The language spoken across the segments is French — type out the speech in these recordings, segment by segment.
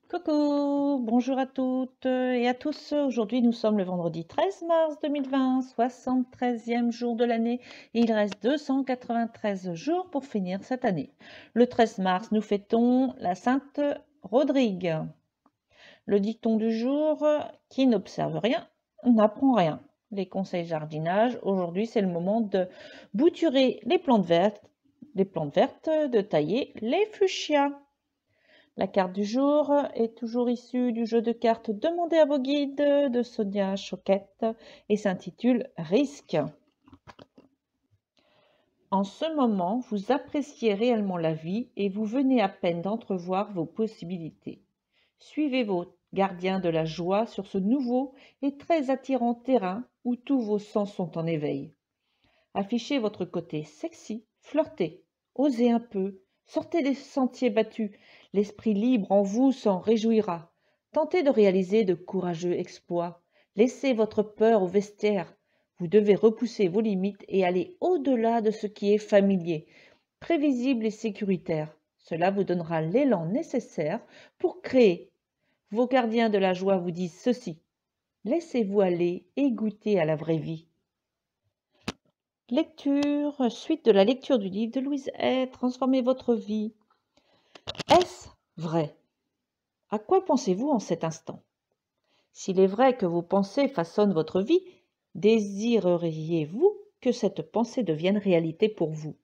Coucou, bonjour à toutes et à tous. Aujourd'hui, nous sommes le vendredi 13 mars 2020, 73e jour de l'année. Il reste 293 jours pour finir cette année. Le 13 mars, nous fêtons la Sainte Rodrigue. Le dicton du jour, qui n'observe rien n'apprend rien. Les conseils jardinage, aujourd'hui, c'est le moment de bouturer les plantes vertes, de tailler les fuchsias. La carte du jour est toujours issue du jeu de cartes Demandez à vos guides de Sonia Choquette et s'intitule Risque. En ce moment, vous appréciez réellement la vie et vous venez à peine d'entrevoir vos possibilités. Suivez vos gardiens de la joie sur ce nouveau et très attirant terrain où tous vos sens sont en éveil. Affichez votre côté sexy, flirtez, osez un peu, sortez des sentiers battus, l'esprit libre en vous s'en réjouira. Tentez de réaliser de courageux exploits, laissez votre peur au vestiaire. Vous devez repousser vos limites et aller au-delà de ce qui est familier, prévisible et sécuritaire. Cela vous donnera l'élan nécessaire pour créer. Vos gardiens de la joie vous disent ceci: laissez-vous aller et goûter à la vraie vie. Lecture, suite de la lecture du livre de Louise Hay, Transformez votre vie. Est-ce vrai? À quoi pensez-vous en cet instant? S'il est vrai que vos pensées façonnent votre vie, désireriez-vous que cette pensée devienne réalité pour vous?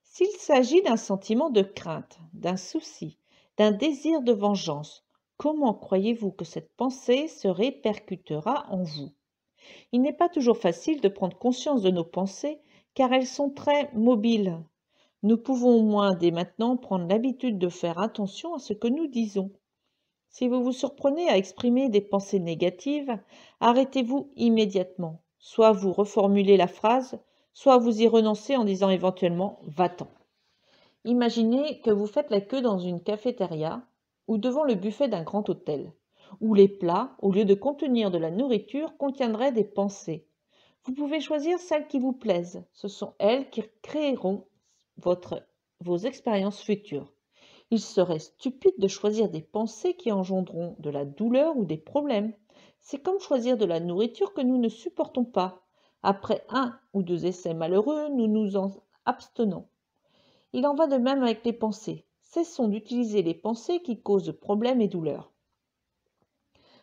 S'il s'agit d'un sentiment de crainte, d'un souci, d'un désir de vengeance, comment croyez-vous que cette pensée se répercutera en vous? Il n'est pas toujours facile de prendre conscience de nos pensées car elles sont très mobiles. Nous pouvons au moins dès maintenant prendre l'habitude de faire attention à ce que nous disons. Si vous vous surprenez à exprimer des pensées négatives, arrêtez-vous immédiatement. Soit vous reformulez la phrase, soit vous y renoncez en disant éventuellement va-t'en. Imaginez que vous faites la queue dans une cafétéria ou devant le buffet d'un grand hôtel, où les plats, au lieu de contenir de la nourriture, contiendraient des pensées. Vous pouvez choisir celles qui vous plaisent. Ce sont elles qui créeront vos expériences futures. Il serait stupide de choisir des pensées qui engendreront de la douleur ou des problèmes. C'est comme choisir de la nourriture que nous ne supportons pas. Après un ou deux essais malheureux, nous nous en abstenons. Il en va de même avec les pensées. Cessons d'utiliser les pensées qui causent problèmes et douleurs.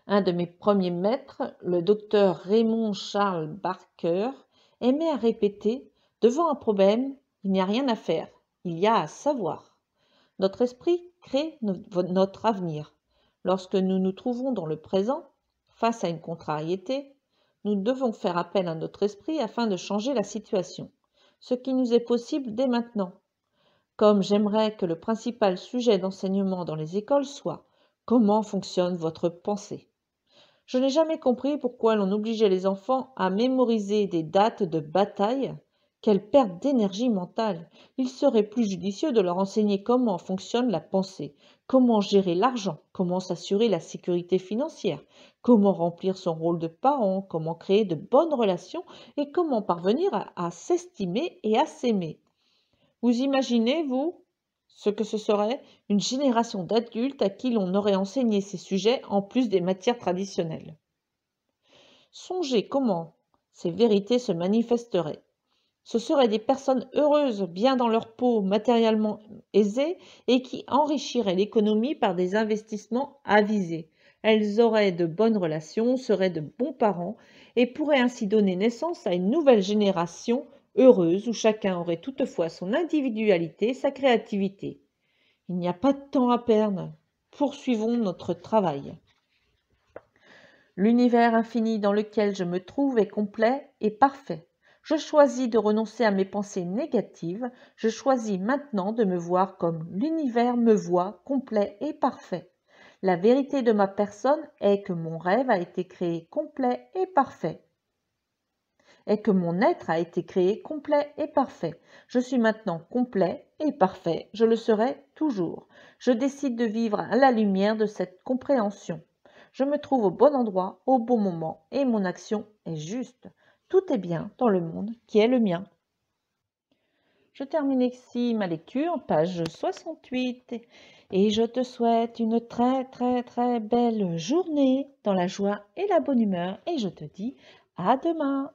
Un de mes premiers maîtres, le docteur Raymond Charles Barker, aimait à répéter: devant un problème, il n'y a rien à faire, il y a à savoir. Notre esprit crée notre avenir. Lorsque nous nous trouvons dans le présent, face à une contrariété, nous devons faire appel à notre esprit afin de changer la situation, ce qui nous est possible dès maintenant. Comme j'aimerais que le principal sujet d'enseignement dans les écoles soit: comment fonctionne votre pensée? Je n'ai jamais compris pourquoi l'on obligeait les enfants à mémoriser des dates de bataille. Quelle perte d'énergie mentale! Il serait plus judicieux de leur enseigner comment fonctionne la pensée, comment gérer l'argent, comment s'assurer la sécurité financière, comment remplir son rôle de parent, comment créer de bonnes relations et comment parvenir à s'estimer et à s'aimer. Vous imaginez, vous, ce que ce serait une génération d'adultes à qui l'on aurait enseigné ces sujets en plus des matières traditionnelles? Songez comment ces vérités se manifesteraient. Ce seraient des personnes heureuses, bien dans leur peau, matériellement aisées et qui enrichiraient l'économie par des investissements avisés. Elles auraient de bonnes relations, seraient de bons parents et pourraient ainsi donner naissance à une nouvelle génération heureuse où chacun aurait toutefois son individualité, sa créativité. Il n'y a pas de temps à perdre. Poursuivons notre travail. L'univers infini dans lequel je me trouve est complet et parfait. Je choisis de renoncer à mes pensées négatives. Je choisis maintenant de me voir comme l'univers me voit, complet et parfait. La vérité de ma personne est que mon rêve a été créé complet et parfait. Et que mon être a été créé complet et parfait. Je suis maintenant complet et parfait. Je le serai toujours. Je décide de vivre à la lumière de cette compréhension. Je me trouve au bon endroit, au bon moment, et mon action est juste. Tout est bien dans le monde qui est le mien. Je termine ici ma lecture, page 68, et je te souhaite une très très très belle journée dans la joie et la bonne humeur et je te dis à demain.